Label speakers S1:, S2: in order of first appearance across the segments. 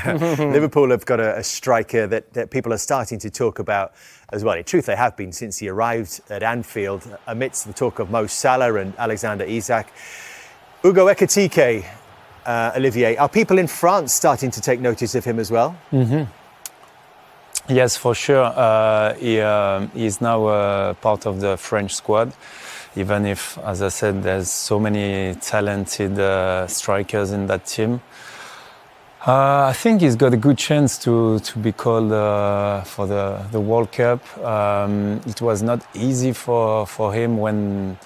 S1: Liverpool have got a striker that people are starting to talk about as well. In truth, they have been since he arrived at Anfield, amidst the talk of Mo Salah and Alexander Isak. Ugo Ekitike, Olivier, are people in France starting to take notice of him as well?
S2: Yes, for sure. He is now part of the French squad, even if, as I said, there's so many talented strikers in that team. I think he's got a good chance to be called for the World Cup. It was not easy for him when,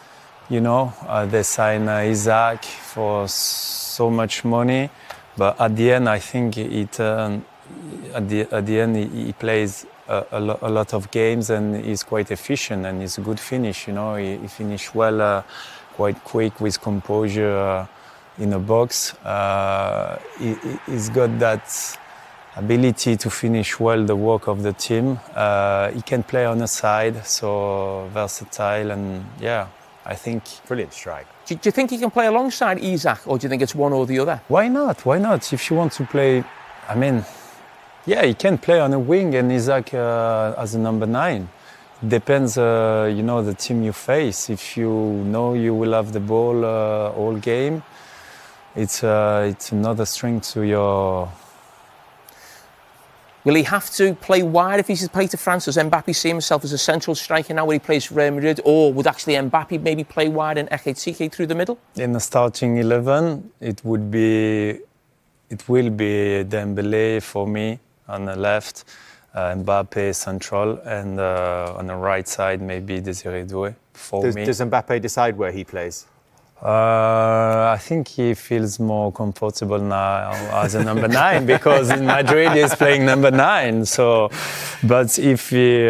S2: they signed Isaac for so much money. But at the end, I think at the end he plays a lot of games and he's quite efficient and he's a good finish. He finished well, quite quick with composure. In a box, he's got that ability to finish well the work of the team. He can play on the side, so versatile, and I think
S1: brilliant strike.
S3: Do you think he can play alongside Isak, or do you think it's one or the other?
S2: Why not? Why not? If you want to play, he can play on a wing and Isak as a number 9. Depends, the team you face. If you know you will have the ball all game. It's another strength to your...
S3: Will he have to play wide if he's to play to France? Does Mbappe see himself as a central striker now when he plays for Real Madrid? Or would actually Mbappe maybe play wide and Ekitike through the middle?
S2: In the starting 11, it will be Dembélé for me on the left, Mbappe central, and on the right side maybe Désiré Doué for me.
S1: Does Mbappe decide where he plays?
S2: I think he feels more comfortable now as a number 9 because in Madrid he's playing number 9. So, but if he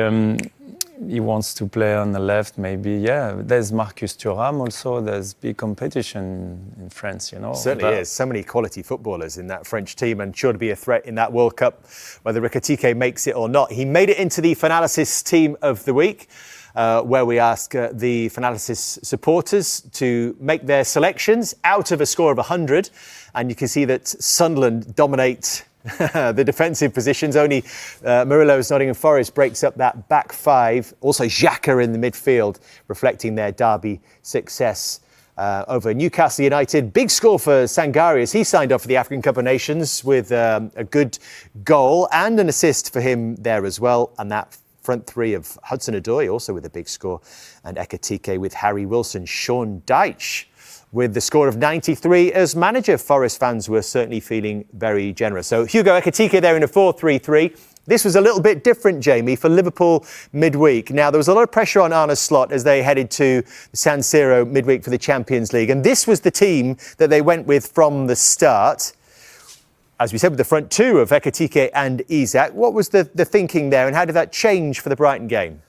S2: wants to play on the left, maybe There's Marcus Thuram also. There's big competition in France,
S1: Certainly is. So many quality footballers in that French team, and sure to be a threat in that World Cup, whether Ekitike makes it or not. He made it into the Finalysis Team of the Week. Where we ask the Finalysis supporters to make their selections out of a score of 100. And you can see that Sunderland dominate the defensive positions. Only Murillo's Nottingham Forest breaks up that back 5. Also Xhaka in the midfield, reflecting their derby success over Newcastle United. Big score for Sangare as he signed off for the African Cup of Nations with a good goal and an assist for him there as well. And that front 3 of Hudson-Odoi, also with a big score, and Ekitike with Harry Wilson. Sean Dyche with the score of 93 as manager. Forest fans were certainly feeling very generous. So Hugo Ekitike there in a 4-3-3. This was a little bit different, Jamie, for Liverpool midweek. Now, there was a lot of pressure on Arne Slot as they headed to San Siro midweek for the Champions League. And this was the team that they went with from the start. As we said, with the front 2 of Ekitike and Isak. What was the thinking there, and how did that change for the Brighton game?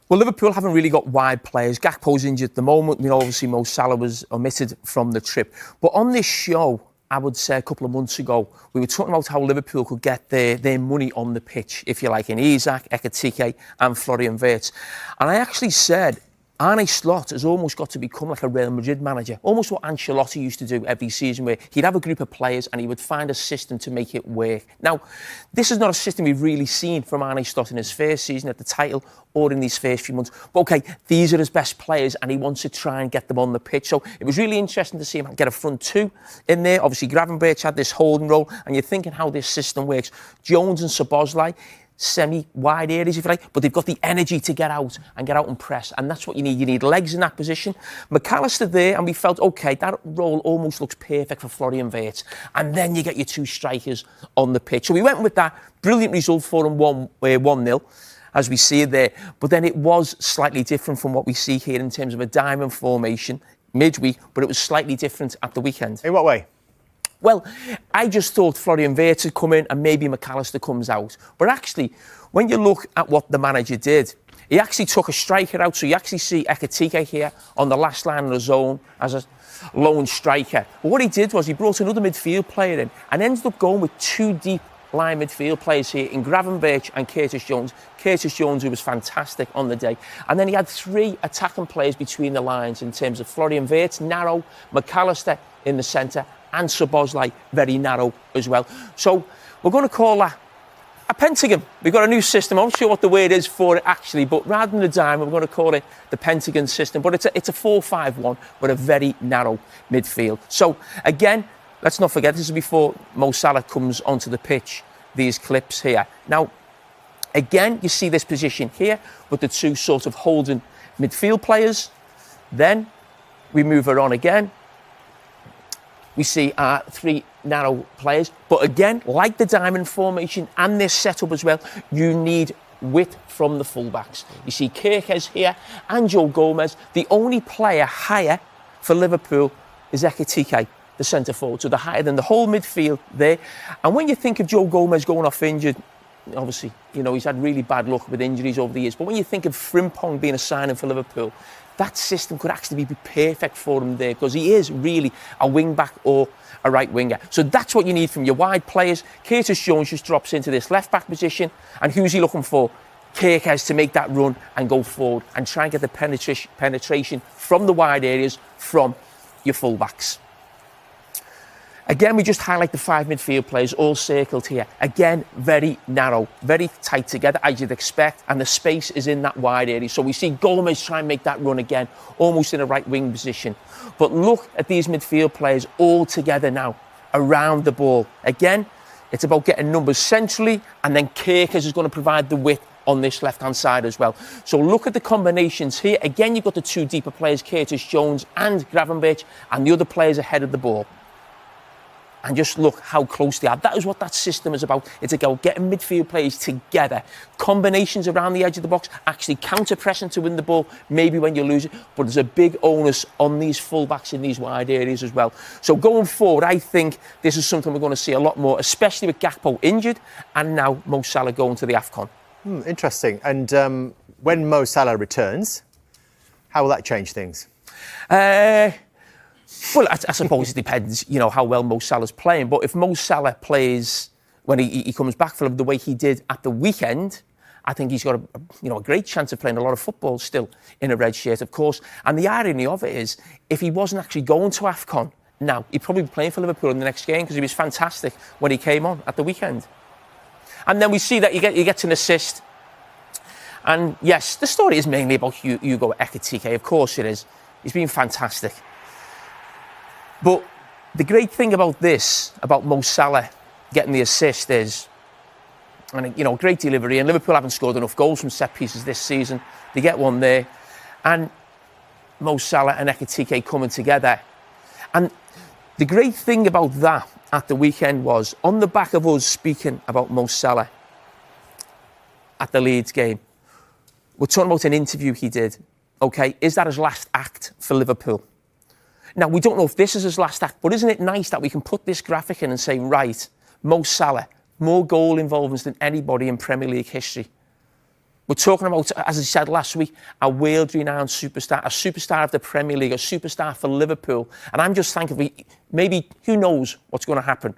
S3: Well, Liverpool haven't really got wide players. Gakpo's injured at the moment. Obviously Mo Salah was omitted from the trip. But on this show, I would say a couple of months ago, we were talking about how Liverpool could get their money on the pitch, if you like, in Isak, Ekitike and Florian Wirtz. And I actually said, Arne Slot has almost got to become like a Real Madrid manager, almost what Ancelotti used to do every season, where he'd have a group of players and he would find a system to make it work. Now, this is not a system we've really seen from Arne Slot in his first season at the title or in these first few months. But OK, these are his best players and he wants to try and get them on the pitch. So it was really interesting to see him get a front 2 in there. Obviously, Gravenberch had this holding role, and you're thinking how this system works. Jones and Szoboszlai, semi-wide areas, if you like, but they've got the energy to get out and press, and that's what you need. You need legs in that position. McAllister there, and we felt, OK, that role almost looks perfect for Florian Wirtz, and then you get your 2 strikers on the pitch. So we went with that. Brilliant result for them, 1-0, as we see it there. But then it was slightly different from what we see here in terms of a diamond formation midweek, but it was slightly different at the weekend.
S1: In what way?
S3: Well, I just thought Florian Wirtz would come in and maybe McAllister comes out. But actually, when you look at what the manager did, he actually took a striker out. So you actually see Ekitike here on the last line of the zone as a lone striker. But what he did was he brought another midfield player in and ended up going with 2 deep line midfield players here in Gravenberch and Curtis Jones. Curtis Jones, who was fantastic on the day. And then he had 3 attacking players between the lines in terms of Florian Wirtz, narrow, McAllister in the centre, and Szoboszlai very narrow as well. So We're going to call that a pentagon. We've got a new system. I'm not sure what the word is for it actually, but rather than the diamond, we're going to call it the pentagon system. But it's a 4-5-1 with a very narrow midfield. So again, let's not forget, this is before Mo Salah comes onto the pitch, these clips here. Now, again, you see this position here with the two sort of holding midfield players. Then we move her on again. We see our three narrow players. But again, like the diamond formation and this setup as well, you need width from the fullbacks. You see Carragher here and Joe Gomez. The only player higher for Liverpool is Ekitike, the centre forward. So they're higher than the whole midfield there. And when you think of Joe Gomez going off injured, obviously, you know, he's had really bad luck with injuries over the years. But when you think of Frimpong being a signing for Liverpool, that system could actually be perfect for him there because he is really a wing-back or a right winger. So that's what you need from your wide players. Curtis Jones just drops into this left-back position. And who's he looking for? Carragher to make that run and go forward and try and get the penetration from the wide areas from your full-backs. Again, we just highlight the 5 midfield players all circled here. Again, very narrow, very tight together, as you'd expect, and the space is in that wide area. So we see Gomez try and make that run again, almost in a right wing position. But look at these midfield players all together now, around the ball. Again, it's about getting numbers centrally, and then Carragher is going to provide the width on this left-hand side as well. So look at the combinations here. Again, you've got the 2 deeper players, Curtis Jones and Gravenberch, and the other players ahead of the ball. And just look how close they are. That is what that system is about. It's about getting midfield players together. Combinations around the edge of the box, actually counter-pressing to win the ball, maybe when you lose it. But there's a big onus on these full-backs in these wide areas as well. So going forward, I think this is something we're going to see a lot more, especially with Gakpo injured and now Mo Salah going to the AFCON.
S1: Interesting. And when Mo Salah returns, how will that change things?
S3: Well, I suppose it depends, you know, how well Mo Salah's playing. But if Mo Salah plays when he comes back from the way he did at the weekend, I think he's got a great chance of playing a lot of football still in a red shirt, of course. And the irony of it is, if he wasn't actually going to AFCON now, he'd probably be playing for Liverpool in the next game because he was fantastic when he came on at the weekend. And then we see that he gets an assist. And yes, the story is mainly about Hugo Ekitike. Of course it is. He's been fantastic. But the great thing about this, about Mo Salah getting the assist is, and great delivery, and Liverpool haven't scored enough goals from set pieces this season. They get one there, and Mo Salah and Ekitike coming together. And the great thing about that at the weekend was, on the back of us speaking about Mo Salah at the Leeds game, we're talking about an interview he did. Okay, is that his last act for Liverpool? Now, we don't know if this is his last act, but isn't it nice that we can put this graphic in and say, right, Mo Salah, more goal involvements than anybody in Premier League history. We're talking about, as I said last week, a world-renowned superstar, a superstar of the Premier League, a superstar for Liverpool. And I'm just thinking, maybe, who knows what's going to happen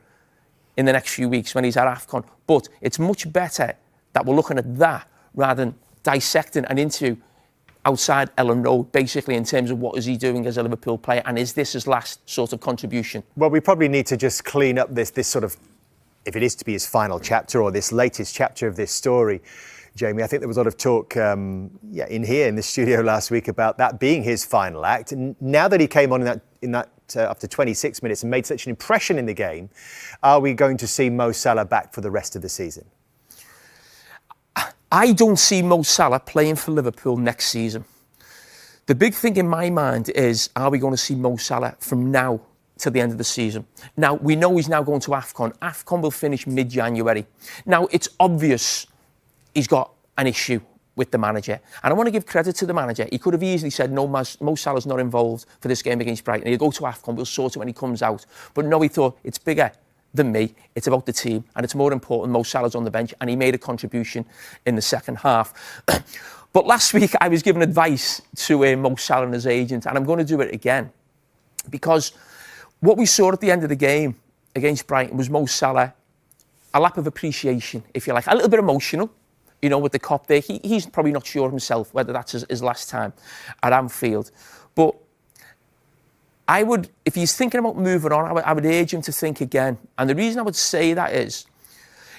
S3: in the next few weeks when he's at AFCON. But it's much better that we're looking at that rather than dissecting an interview outside Ellen Road, basically, in terms of what is he doing as a Liverpool player, and is this his last sort of contribution?
S1: Well, we probably need to just clean up this sort of, if it is to be his final chapter or this latest chapter of this story, Jamie. I think there was a lot of talk in the studio last week about that being his final act. And now that he came on in that after 26 minutes and made such an impression in the game, are we going to see Mo Salah back for the rest of the season?
S3: I don't see Mo Salah playing for Liverpool next season. The big thing in my mind is, are we going to see Mo Salah from now to the end of the season? Now, we know he's now going to AFCON. AFCON will finish mid-January. Now, it's obvious he's got an issue with the manager. And I want to give credit to the manager. He could have easily said, no, Mo Salah's not involved for this game against Brighton. He'll go to AFCON, we'll sort it when he comes out. But no, he thought, it's bigger than me, it's about the team, and it's more important Mo Salah's on the bench, and he made a contribution in the second half. But last week I was giving advice to Mo Salah and his agent, and I'm going to do it again, because what we saw at the end of the game against Brighton was Mo Salah, a lap of appreciation, if you like, a little bit emotional, with the cop there. He's probably not sure himself whether that's his last time at Anfield, but if he's thinking about moving on, I would urge him to think again. And the reason I would say that is,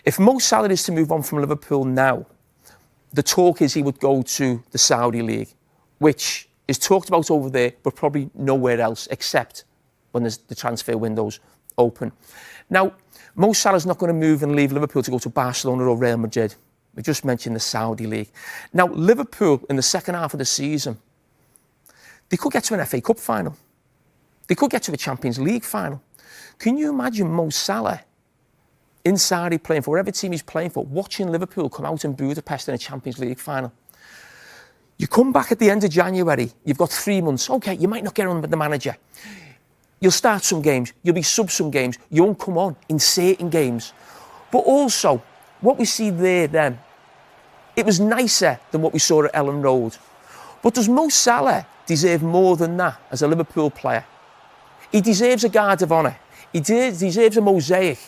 S3: If Mo Salah is to move on from Liverpool now, the talk is he would go to the Saudi League, which is talked about over there, but probably nowhere else except when the transfer window's open. Now, Mo Salah's not going to move and leave Liverpool to go to Barcelona or Real Madrid. We just mentioned the Saudi League. Now, Liverpool, in the second half of the season, they could get to an FA Cup final. They could get to a Champions League final. Can you imagine Mo Salah in Saudi playing for whatever team he's playing for, watching Liverpool come out in Budapest in a Champions League final? You come back at the end of January, you've got 3 months. Okay, you might not get on with the manager. You'll start some games, you'll be sub some games, you won't come on in certain games. But also, what we see there then, it was nicer than what we saw at Ellen Road. But does Mo Salah deserve more than that as a Liverpool player? He deserves a guard of honour. He deserves a mosaic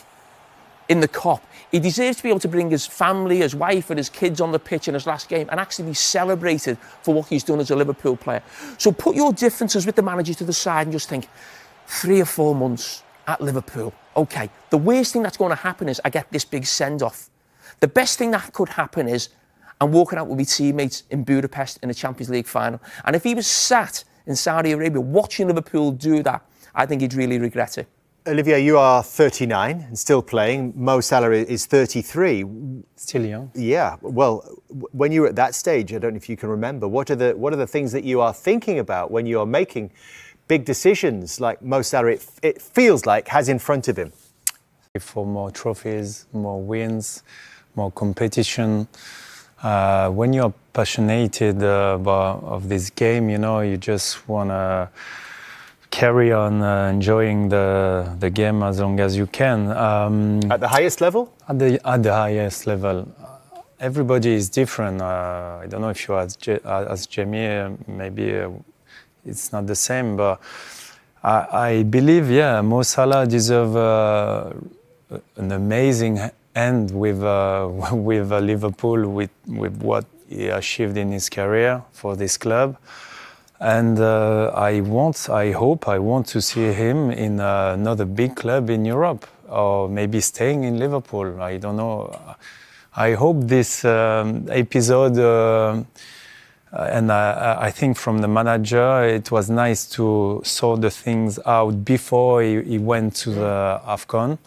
S3: in the Kop. He deserves to be able to bring his family, his wife and his kids on the pitch in his last game and actually be celebrated for what he's done as a Liverpool player. So put your differences with the manager to the side and just think, 3 or 4 months at Liverpool. Okay, the worst thing that's going to happen is I get this big send-off. The best thing that could happen is I'm walking out with my teammates in Budapest in the Champions League final. And if he was sat in Saudi Arabia watching Liverpool do that, I think he'd really regret it.
S1: Olivier, you are 39 and still playing. Mo Salah is 33.
S2: Still young.
S1: Yeah. Well, when you were at that stage, I don't know if you can remember, what are the things that you are thinking about when you are making big decisions like Mo Salah, it feels like, has in front of him?
S2: For more trophies, more wins, more competition. When you're passionate of this game, you know, you just want to carry on enjoying the game as long as you can.
S1: At the highest level?
S2: At the highest level. Everybody is different. I don't know if you ask Jamie, maybe it's not the same, but I believe, Mo Salah deserves an amazing end with Liverpool, with what he achieved in his career for this club. And I want to see him in another big club in Europe, or maybe staying in Liverpool. I don't know. I hope this episode, and I think from the manager, it was nice to sort the things out before he went to the AFCON.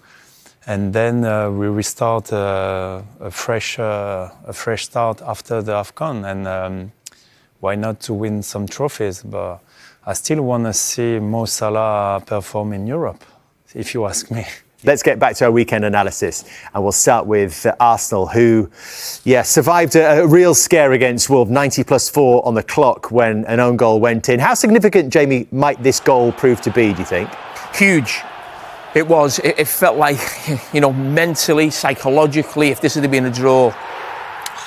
S2: And then we restart a fresh start after the AFCON. And why not to win some trophies? But I still want to see Mo Salah perform in Europe, if you ask me.
S1: Let's get back to our weekend analysis, and we'll start with Arsenal, who, survived a real scare against Wolves, 90+4 on the clock when an own goal went in. How significant, Jamie, might this goal prove to be, do you think?
S3: Huge. It was. It felt like, mentally, psychologically, if this had been a draw,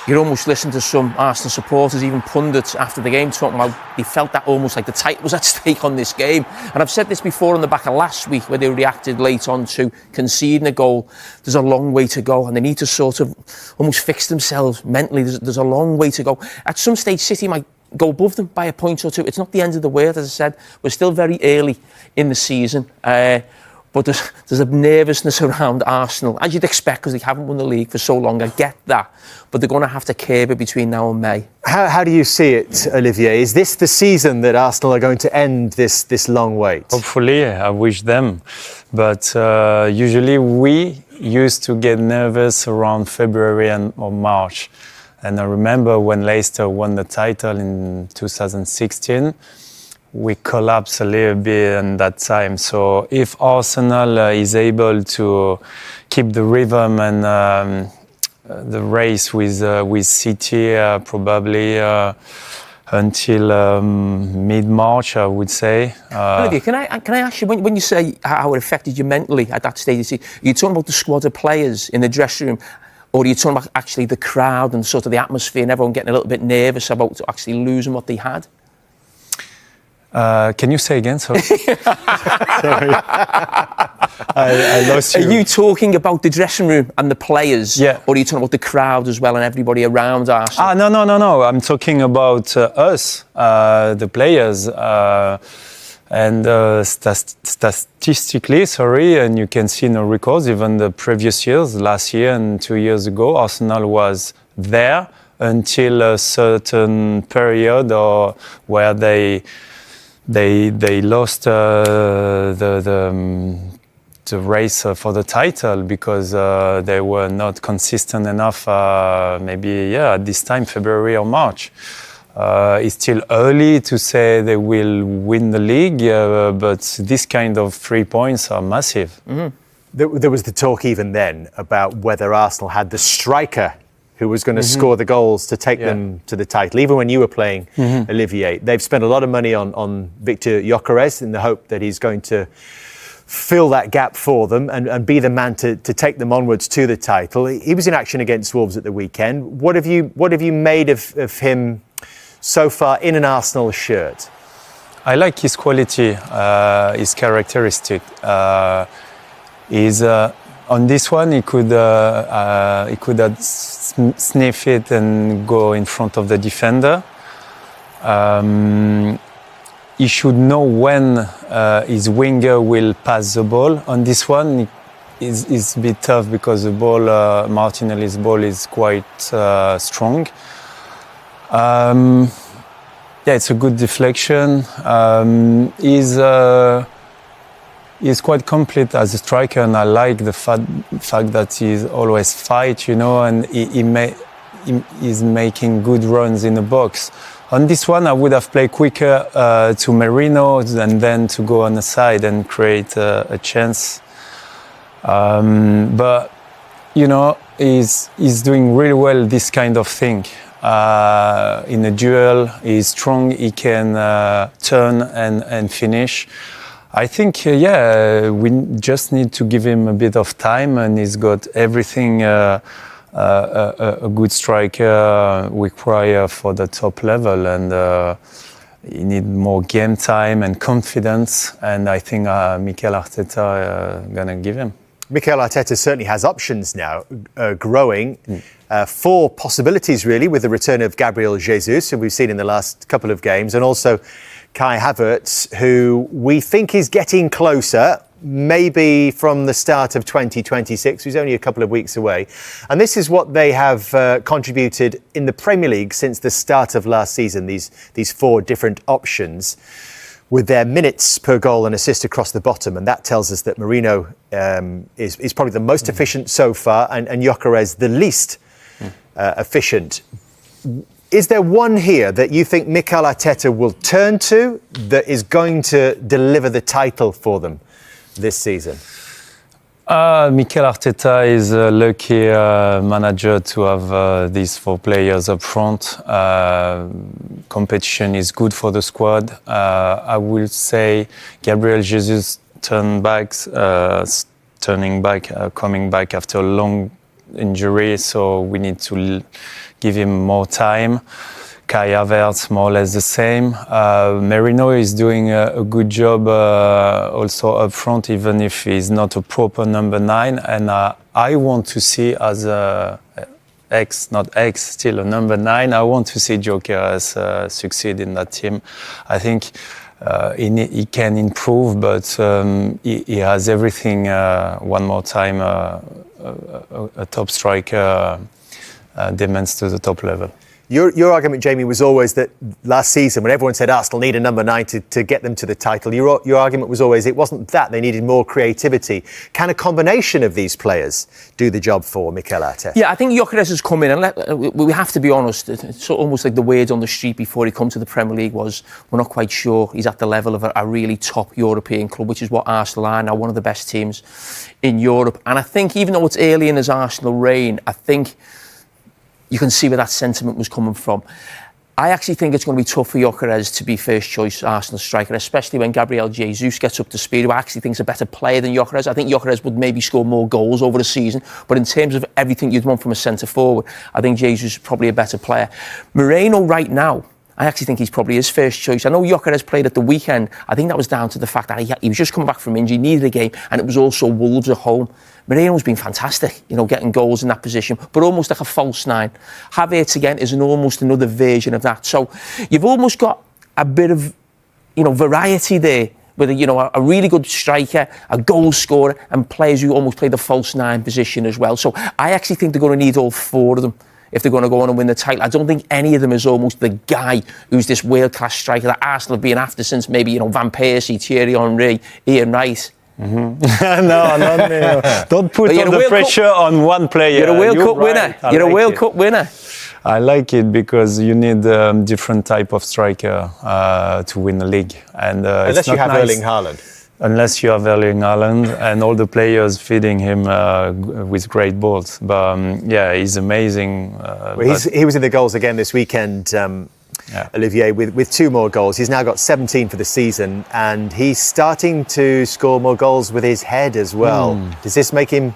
S3: you'd almost listen to some Arsenal supporters, even pundits after the game, talking about they felt that almost like the title was at stake on this game. And I've said this before on the back of last week, where they reacted late on to conceding a goal. There's a long way to go, and they need to sort of almost fix themselves mentally. There's a long way to go. At some stage, City might go above them by a point or two. It's not the end of the world, as I said. We're still very early in the season. But there's a nervousness around Arsenal, as you'd expect, because they haven't won the league for so long. I get that. But they're going to have to curb it between now and May.
S1: How do you see it, Olivier? Is this the season that Arsenal are going to end this long wait?
S2: Hopefully, I wish them. But usually we used to get nervous around February or March. And I remember when Leicester won the title in 2016, we collapsed a little bit in that time. So if Arsenal is able to keep the rhythm and the race with City probably until mid-March, I would say.
S3: Olivier, can I ask you, when you say how it affected you mentally at that stage, are you talking about the squad of players in the dressing room, or are you talking about actually the crowd and sort of the atmosphere and everyone getting a little bit nervous about actually losing what they had?
S2: Can you say again? Sorry. Sorry. I lost you.
S3: Are you talking about the dressing room and the players?
S2: Yeah.
S3: Or are you talking about the crowd as well and everybody around Arsenal?
S2: No. I'm talking about us, the players. And statistically, and you can see no records, even the previous years, last year and 2 years ago, Arsenal was there until a certain period or where they lost the race for the title because they were not consistent enough, maybe at this time, February or March. It's still early to say they will win the league, but this kind of 3 points are massive.
S1: Mm-hmm. There was the talk even then about whether Arsenal had the striker who was going to score the goals to take them to the title. Even when you were playing, Olivier, they've spent a lot of money on Victor Gyökeres in the hope that he's going to fill that gap for them and be the man to take them onwards to the title. He was in action against Wolves at the weekend. What have you made of him so far in an Arsenal shirt?
S2: I like his quality, his characteristic. On this one, he could have sniff it and go in front of the defender. He should know when his winger will pass the ball. On this one, it's a bit tough because the ball, Martinelli's ball, is quite strong. It's a good deflection. He's quite complete as a striker, and I like the fact that he's always fight, and he's making good runs in the box. On this one, I would have played quicker to Merino and then to go on the side and create a chance. But he's doing really well this kind of thing. In a duel, he's strong. He can turn and finish. I think, we just need to give him a bit of time, and he's got everything a good striker require for the top level, and he need more game time and confidence, and I think Mikel Arteta gonna give him.
S1: Mikel Arteta certainly has options now, growing. 4 possibilities really with the return of Gabriel Jesus, who we've seen in the last couple of games, and also Kai Havertz, who we think is getting closer, maybe from the start of 2026. He's only a couple of weeks away. And this is what they have contributed in the Premier League since the start of last season, these 4 different options, with their minutes per goal and assist across the bottom. And that tells us that Merino is probably the most efficient so far, and Gyökeres the least efficient. Is there one here that you think Mikel Arteta will turn to that is going to deliver the title for them this season?
S2: Mikel Arteta is a lucky manager to have these 4 players up front. Competition is good for the squad. I will say Gabriel Jesus coming back after a long injury, so we need to give him more time. Kai Havertz, more or less the same. Merino is doing a good job also up front, even if he's not a proper number 9. And I want to see as still a number 9. I want to see Gyökeres succeed in that team. I think he can improve, but he has everything. One more time, a top striker demands to the top level.
S1: Your argument, Jamie, was always that last season, when everyone said Arsenal need a number 9 to get them to the title, your argument was always it wasn't that, they needed more creativity. Can a combination of these players do the job for Mikel Arteta?
S3: Yeah, I think Gyökeres has come in, and we have to be honest, it's almost like the word on the street before he come to the Premier League was, we're not quite sure he's at the level of a really top European club, which is what Arsenal are now, one of the best teams in Europe. And I think even though it's early in his Arsenal reign, I think you can see where that sentiment was coming from. I actually think it's going to be tough for Gyökeres to be first choice Arsenal striker, especially when Gabriel Jesus gets up to speed, who I actually think is a better player than Gyökeres. I think Gyökeres would maybe score more goals over the season, but in terms of everything you'd want from a centre forward, I think Jesus is probably a better player. Moreno right now, I actually think he's probably his first choice. I know Gyökeres played at the weekend. I think that was down to the fact that he was just coming back from injury, needed a game, and it was also Wolves at home. Moreno's been fantastic, getting goals in that position, but almost like a false 9. Havertz again is almost another version of that. So you've almost got a bit of, variety there with a really good striker, a goal scorer, and players who almost play the false nine position as well. So I actually think they're going to need all four of them if they're going to go on and win the title. I don't think any of them is almost the guy who's this world-class striker that Arsenal have been after since maybe, Van Persie, Thierry Henry, Ian Wright.
S2: Mm-hmm. No, don't put all the pressure on one player.
S3: You're a World Cup winner. You're a World Cup winner.
S2: I like it because you need different type of striker to win the league. And
S1: unless you have Erling Haaland.
S2: Unless you have Erling Haaland and all the players feeding him with great balls. But yeah, he's amazing.
S1: He was in the goals again this weekend, Olivier, with 2 more goals. He's now got 17 for the season, and he's starting to score more goals with his head as well. Does this make him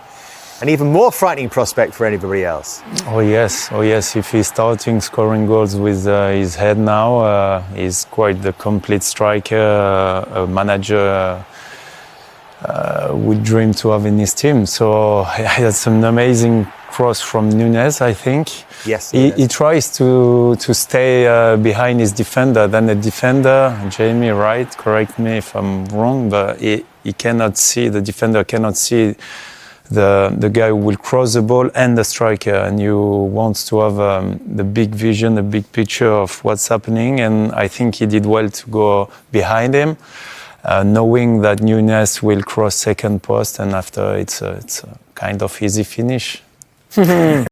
S1: an even more frightening prospect for anybody else?
S2: Oh yes. If he's starting scoring goals with his head now, he's quite the complete striker, a manager would dream to have in his team. So that's an amazing cross from Núñez, I think.
S1: Yes.
S2: He tries to stay behind his defender. Then the defender, Jamie Wright, correct me if I'm wrong, but he cannot see, the defender cannot see the guy who will cross the ball and the striker, and you want to have the big vision, the big picture of what's happening, and I think he did well to go behind him, knowing that Núñez will cross second post, and after it's a kind of easy finish.